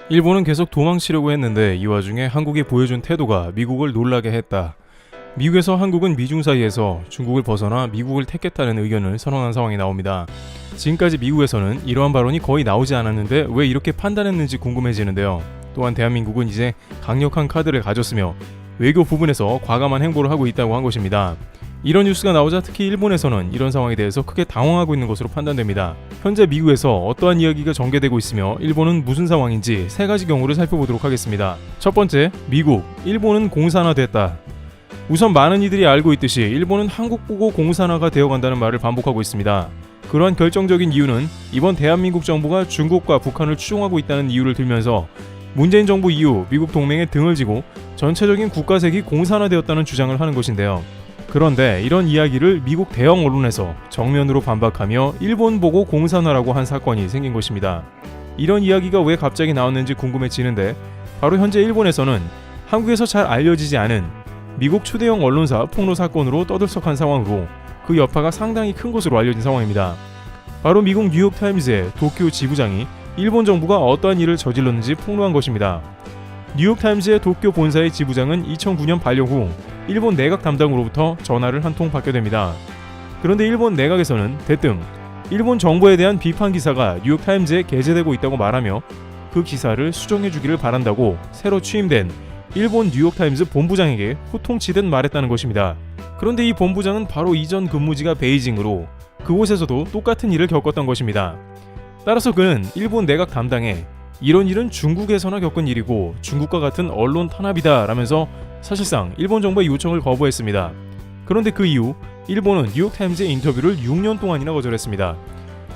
일본은 계속 도망치려고 했는데 이 와중에 한국이 보여준 태도가 미국을 놀라게 했다. 미국에서 한국은 미중 사이에서 중국을 벗어나 미국을 택했다는 의견을 선언한 상황이 나옵니다. 지금까지 미국에서는 이러한 발언이 거의 나오지 않았는데 왜 이렇게 판단했는지 궁금해지는데요. 또한 대한민국은 이제 강력한 카드를 가졌으며 외교 부분에서 과감한 행보를 하고 있다고 한 것입니다. 이런 뉴스가 나오자 특히 일본에서는 이런 상황에 대해서 크게 당황하고 있는 것으로 판단됩니다. 현재 미국에서 어떠한 이야기가 전개되고 있으며 일본은 무슨 상황인지 세 가지 경우를 살펴보도록 하겠습니다. 첫 번째, 미국, 일본은 공산화됐다. 우선 많은 이들이 알고 있듯이 일본은 한국 보고 공산화가 되어간다는 말을 반복하고 있습니다. 그러한 결정적인 이유는 이번 대한민국 정부가 중국과 북한을 추종하고 있다는 이유를 들면서 문재인 정부 이후 미국 동맹에 등을 지고 전체적인 국가색이 공산화되었다는 주장을 하는 것인데요. 그런데 이런 이야기를 미국 대형 언론에서 정면으로 반박하며 일본 보고 공산화라고 한 사건이 생긴 것입니다. 이런 이야기가 왜 갑자기 나왔는지 궁금해지는데 바로 현재 일본에서는 한국에서 잘 알려지지 않은 미국 초대형 언론사 폭로 사건으로 떠들썩한 상황으로 그 여파가 상당히 큰 것으로 알려진 상황입니다. 바로 미국 뉴욕타임즈의 도쿄 지부장이 일본 정부가 어떠한 일을 저질렀는지 폭로한 것입니다. 뉴욕타임즈의 도쿄 본사의 지부장은 2009년 발령 후 일본 내각 담당으로부터 전화를 한 통 받게 됩니다. 그런데 일본 내각에서는 대뜸 일본 정부에 대한 비판 기사가 뉴욕타임즈에 게재되고 있다고 말하며 그 기사를 수정해주기를 바란다고 새로 취임된 일본 뉴욕타임즈 본부장에게 호통치듯 말했다는 것입니다. 그런데 이 본부장은 바로 이전 근무지가 베이징으로 그곳에서도 똑같은 일을 겪었던 것입니다. 따라서 그는 일본 내각 담당에 이런 일은 중국에서나 겪은 일이고 중국과 같은 언론 탄압이다 라면서 사실상 일본 정부의 요청을 거부했습니다. 그런데 그 이후 일본은 뉴욕타임즈의 인터뷰를 6년 동안이나 거절했습니다.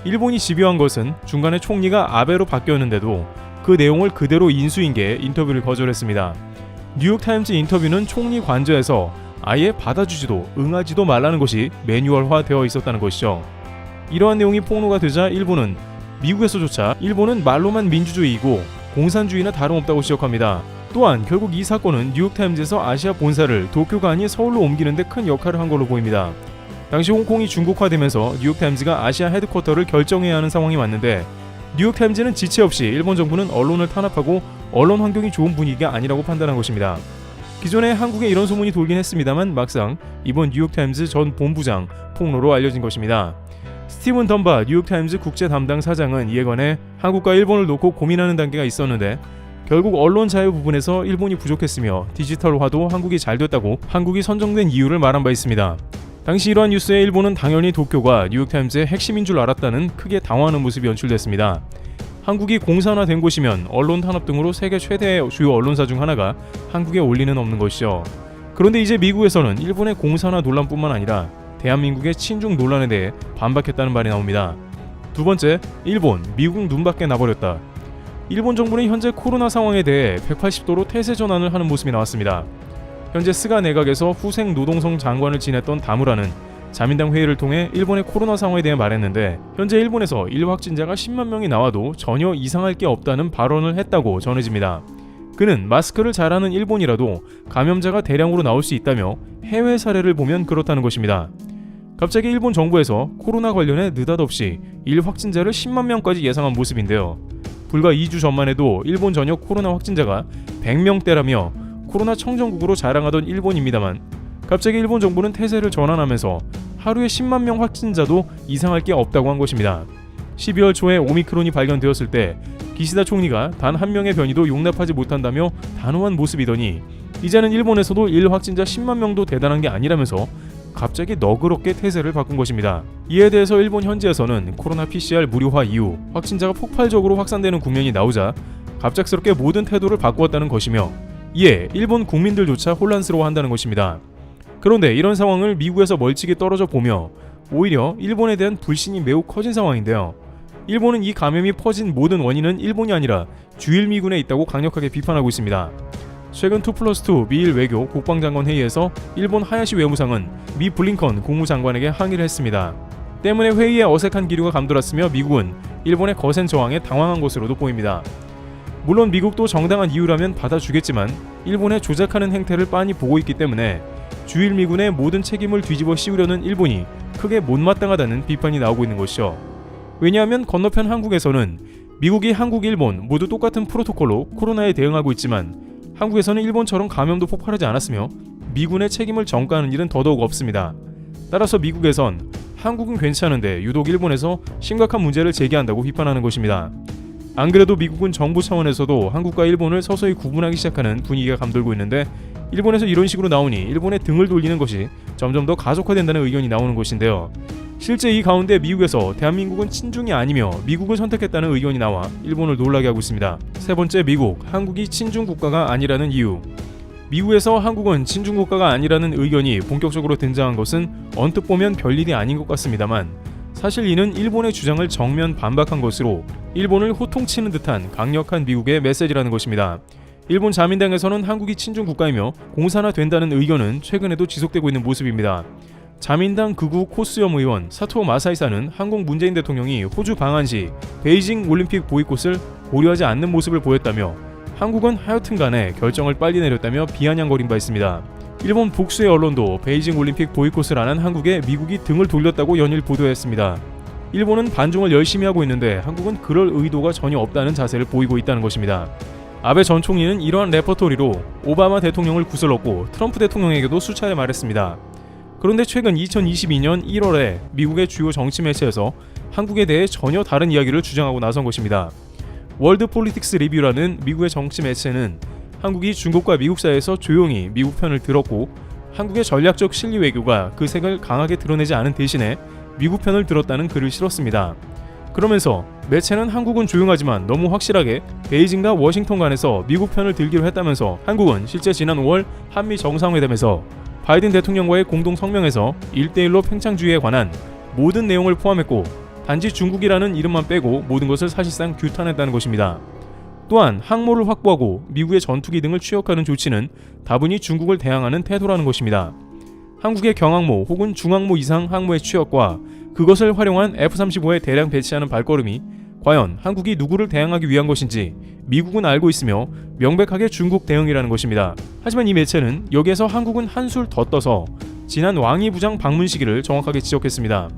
일본이 집요한 것은 중간에 총리가 아베로 바뀌었는데도 그 내용을 그대로 인수인계 인터뷰를 거절했습니다. 뉴욕타임즈 인터뷰는 총리 관저에서 아예 받아주지도 응하지도 말라는 것이 매뉴얼화 되어 있었다는 것이죠. 이러한 내용이 폭로가 되자 일본은 미국에서조차 일본은 말로만 민주주의이고 공산주의나 다름없다고 지적합니다. 또한 결국 이 사건은 뉴욕타임즈에서 아시아 본사를 도쿄가 아닌 서울로 옮기는 데 큰 역할을 한 걸로 보입니다. 당시 홍콩이 중국화되면서 뉴욕타임즈가 아시아 헤드쿼터를 결정해야 하는 상황이 왔는데 뉴욕타임즈는 지체 없이 일본 정부는 언론을 탄압하고 언론 환경이 좋은 분위기가 아니라고 판단한 것입니다. 기존에 한국에 이런 소문이 돌긴 했습니다만 막상 이번 뉴욕타임즈 전 본부장 폭로로 알려진 것입니다. 스티븐 덤바 뉴욕타임즈 국제 담당 사장은 이에 관해 한국과 일본을 놓고 고민하는 단계가 있었는데 결국 언론 자유 부분에서 일본이 부족했으며 디지털화도 한국이 잘 됐다고 한국이 선정된 이유를 말한 바 있습니다. 당시 이러한 뉴스에 일본은 당연히 도쿄가 뉴욕타임즈의 핵심인 줄 알았다는 크게 당황하는 모습이 연출됐습니다. 한국이 공산화된 곳이면 언론 탄압 등으로 세계 최대의 주요 언론사 중 하나가 한국에 올 리는 없는 것이죠. 그런데 이제 미국에서는 일본의 공산화 논란뿐만 아니라 대한민국의 친중 논란에 대해 반박했다는 말이 나옵니다. 두 번째, 일본, 미국 눈밖에 나버렸다. 일본 정부는 현재 코로나 상황에 대해 180도로 태세 전환을 하는 모습이 나왔습니다. 현재 스가 내각에서 후생 노동성 장관을 지냈던 다무라는 자민당 회의를 통해 일본의 코로나 상황에 대해 말했는데 현재 일본에서 일 확진자가 10만 명이 나와도 전혀 이상할 게 없다는 발언을 했다고 전해집니다. 그는 마스크를 잘하는 일본이라도 감염자가 대량으로 나올 수 있다며 해외 사례를 보면 그렇다는 것입니다. 갑자기 일본 정부에서 코로나 관련해 느닷없이 일 확진자를 10만 명까지 예상한 모습인데요. 불과 2주 전만 해도 일본 전역 코로나 확진자가 100명대라며 코로나 청정국으로 자랑하던 일본입니다만 갑자기 일본 정부는 태세를 전환하면서 하루에 10만 명 확진자도 이상할 게 없다고 한 것입니다. 12월 초에 오미크론이 발견되었을 때 기시다 총리가 단 한 명의 변이도 용납하지 못한다며 단호한 모습이더니 이제는 일본에서도 일 확진자 10만 명도 대단한 게 아니라면서 갑자기 너그럽게 태세를 바꾼 것입니다. 이에 대해서 일본 현지에서는 코로나 PCR 무료화 이후 확진자가 폭발적으로 확산되는 국면이 나오자 갑작스럽게 모든 태도를 바꾸었다는 것이며 이에 일본 국민들조차 혼란스러워한다는 것입니다. 그런데 이런 상황을 미국에서 멀찍이 떨어져 보며 오히려 일본에 대한 불신이 매우 커진 상황인데요. 일본은 이 감염이 퍼진 모든 원인은 일본이 아니라 주일미군에 있다고 강력하게 비판하고 있습니다. 최근 2+2 미일 외교 국방장관 회의에서 일본 하야시 외무상은 미 블링컨 국무장관에게 항의를 했습니다. 때문에 회의에 어색한 기류가 감돌았으며 미국은 일본의 거센 저항에 당황한 것으로도 보입니다. 물론 미국도 정당한 이유라면 받아주겠지만 일본의 조작하는 행태를 빤히 보고 있기 때문에 주일미군의 모든 책임을 뒤집어 씌우려는 일본이 크게 못마땅하다는 비판이 나오고 있는 것이죠. 왜냐하면 건너편 한국에서는 미국이 한국, 일본 모두 똑같은 프로토콜로 코로나에 대응하고 있지만 한국에서는 일본처럼 감염도 폭발하지 않았으며 미군의 책임을 전가하는 일은 더더욱 없습니다. 따라서 미국에선 한국은 괜찮은데 유독 일본에서 심각한 문제를 제기한다고 비판하는 것입니다. 안 그래도 미국은 정부 차원에서도 한국과 일본을 서서히 구분하기 시작하는 분위기가 감돌고 있는데 일본에서 이런 식으로 나오니 일본에 등을 돌리는 것이 점점 더 가속화된다는 의견이 나오는 것인데요. 실제 이 가운데 미국에서 대한민국은 친중이 아니며 미국을 선택했다는 의견이 나와 일본을 놀라게 하고 있습니다. 세 번째, 미국, 한국이 친중 국가가 아니라는 이유. 미국에서 한국은 친중 국가가 아니라는 의견이 본격적으로 등장한 것은 언뜻 보면 별일이 아닌 것 같습니다만 사실 이는 일본의 주장을 정면 반박한 것으로 일본을 호통치는 듯한 강력한 미국의 메시지라는 것입니다. 일본 자민당에서는 한국이 친중 국가이며 공산화된다는 의견은 최근에도 지속되고 있는 모습입니다. 자민당 극우 코스염 의원 사토 마사이사는 한국 문재인 대통령이 호주 방한 시 베이징 올림픽 보이콧을 고려하지 않는 모습을 보였다며 한국은 하여튼간에 결정을 빨리 내렸다며 비아냥거린 바 있습니다. 일본 복수의 언론도 베이징 올림픽 보이콧을 안 한 한국에 미국이 등을 돌렸다고 연일 보도했습니다. 일본은 반중을 열심히 하고 있는데 한국은 그럴 의도가 전혀 없다는 자세를 보이고 있다는 것입니다. 아베 전 총리는 이러한 레퍼토리로 오바마 대통령을 구슬렀고 트럼프 대통령에게도 수차례 말했습니다. 그런데 최근 2022년 1월에 미국의 주요 정치 매체에서 한국에 대해 전혀 다른 이야기를 주장하고 나선 것입니다. 월드 폴리틱스 리뷰라는 미국의 정치 매체는 한국이 중국과 미국 사이에서 조용히 미국 편을 들었고 한국의 전략적 실리 외교가 그 색을 강하게 드러내지 않은 대신에 미국 편을 들었다는 글을 실었습니다. 그러면서 매체는 한국은 조용하지만 너무 확실하게 베이징과 워싱턴 간에서 미국 편을 들기로 했다면서 한국은 실제 지난 5월 한미 정상회담에서 바이든 대통령과의 공동 성명에서 1대1로 팽창주의에 관한 모든 내용을 포함했고 단지 중국이라는 이름만 빼고 모든 것을 사실상 규탄했다는 것입니다. 또한 항모를 확보하고 미국의 전투기 등을 취역하는 조치는 다분히 중국을 대항하는 태도라는 것입니다. 한국의 경항모 혹은 중항모 이상 항모의 취역과 그것을 활용한 F-35에 대량 배치하는 발걸음이 과연 한국이 누구를 대항하기 위한 것인지 미국은 알고 있으며 명백하게 중국 대응이라는 것입니다. 하지만 이 매체는 여기에서 한국은 한술 더 떠서 지난 왕이 부장 방문 시기를 정확하게 지적했습니다.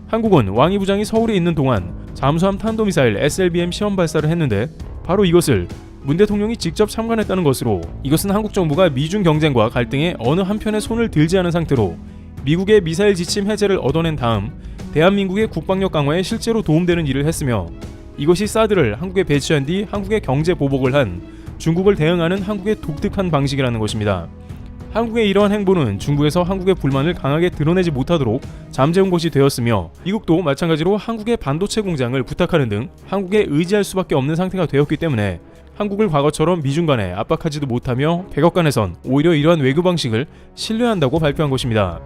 한국은 왕이 부장이 서울에 있는 동안 잠수함 탄도미사일 SLBM 시험 발사를 했는데 바로 이것을 문 대통령이 직접 참관했다는 것으로 이것은 한국 정부가 미중 경쟁과 갈등에 어느 한편에 손을 들지 않은 상태로 미국의 미사일 지침 해제를 얻어낸 다음 대한민국의 국방력 강화에 실제로 도움되는 일을 했으며 이것이 사드를 한국에 배치한 뒤 한국의 경제 보복을 한 중국을 대응하는 한국의 독특한 방식이라는 것입니다. 한국의 이러한 행보는 중국에서 한국의 불만을 강하게 드러내지 못하도록 잠재운 것이 되었으며 미국도 마찬가지로 한국의 반도체 공장을 부탁하는 등 한국에 의지할 수밖에 없는 상태가 되었기 때문에 한국을 과거처럼 미중 간에 압박하지도 못하며 백악관에선 오히려 이러한 외교 방식을 신뢰한다고 발표한 것입니다.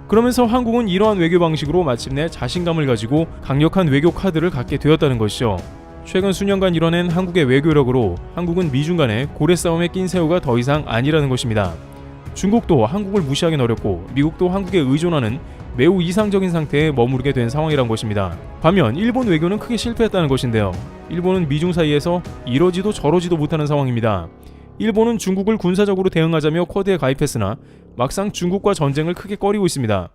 그러면서 한국은 이러한 외교 방식으로 마침내 자신감을 가지고 강력한 외교 카드를 갖게 되었다는 것이죠. 최근 수년간 이뤄낸 한국의 외교력으로 한국은 미중 간의 고래 싸움에 낀 새우가 더 이상 아니라는 것입니다. 중국도 한국을 무시하긴 어렵고 미국도 한국에 의존하는 매우 이상적인 상태에 머무르게 된 상황이란 것입니다. 반면 일본 외교는 크게 실패했다는 것인데요. 일본은 미중 사이에서 이러지도 저러지도 못하는 상황입니다. 일본은 중국을 군사적으로 대응하자며 쿼드에 가입했으나 막상 중국과 전쟁을 크게 꺼리고 있습니다.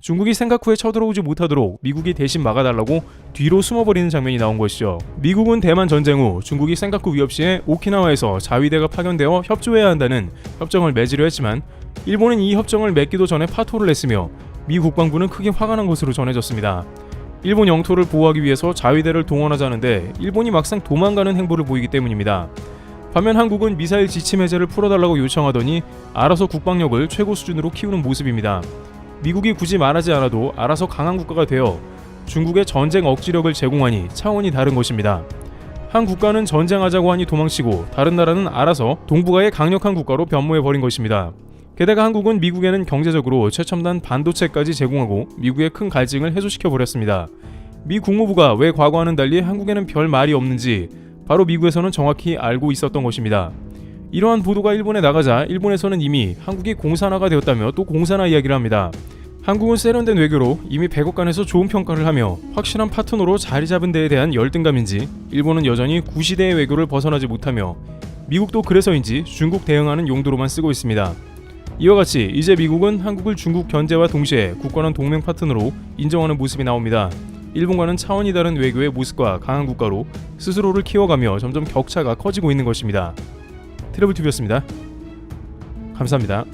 중국이 생각 후에 쳐들어오지 못하도록 미국이 대신 막아달라고 뒤로 숨어버리는 장면이 나온 것이죠. 미국은 대만 전쟁 후 중국이 생각 후 위협 시에 오키나와에서 자위대가 파견되어 협조해야 한다는 협정을 맺으려 했지만 일본은 이 협정을 맺기도 전에 파토를 냈으며 미 국방부는 크게 화가 난 것으로 전해졌습니다. 일본 영토를 보호하기 위해서 자위대를 동원하자는데 일본이 막상 도망가는 행보를 보이기 때문입니다. 반면 한국은 미사일 지침 해제를 풀어달라고 요청하더니 알아서 국방력을 최고 수준으로 키우는 모습입니다. 미국이 굳이 말하지 않아도 알아서 강한 국가가 되어 중국의 전쟁 억지력을 제공하니 차원이 다른 것입니다. 한 국가는 전쟁하자고 하니 도망치고 다른 나라는 알아서 동북아의 강력한 국가로 변모해버린 것입니다. 게다가 한국은 미국에는 경제적으로 최첨단 반도체까지 제공하고 미국의 큰 갈증을 해소시켜버렸습니다. 미 국무부가 왜 과거와는 달리 한국에는 별 말이 없는지 바로 미국에서는 정확히 알고 있었던 것입니다. 이러한 보도가 일본에 나가자 일본에서는 이미 한국이 공산화가 되었다며 또 공산화 이야기를 합니다. 한국은 세련된 외교로 이미 백악관에서 좋은 평가를 하며 확실한 파트너로 자리 잡은 데에 대한 열등감인지 일본은 여전히 구시대의 외교를 벗어나지 못하며 미국도 그래서인지 중국 대응하는 용도로만 쓰고 있습니다. 이와 같이 이제 미국은 한국을 중국 견제와 동시에 굳건한 동맹 파트너로 인정하는 모습이 나옵니다. 일본과는 차원이 다른 외교의 모습과 강한 국가로 스스로를 키워가며 점점 격차가 커지고 있는 것입니다. 트래블튜브였습니다. 감사합니다.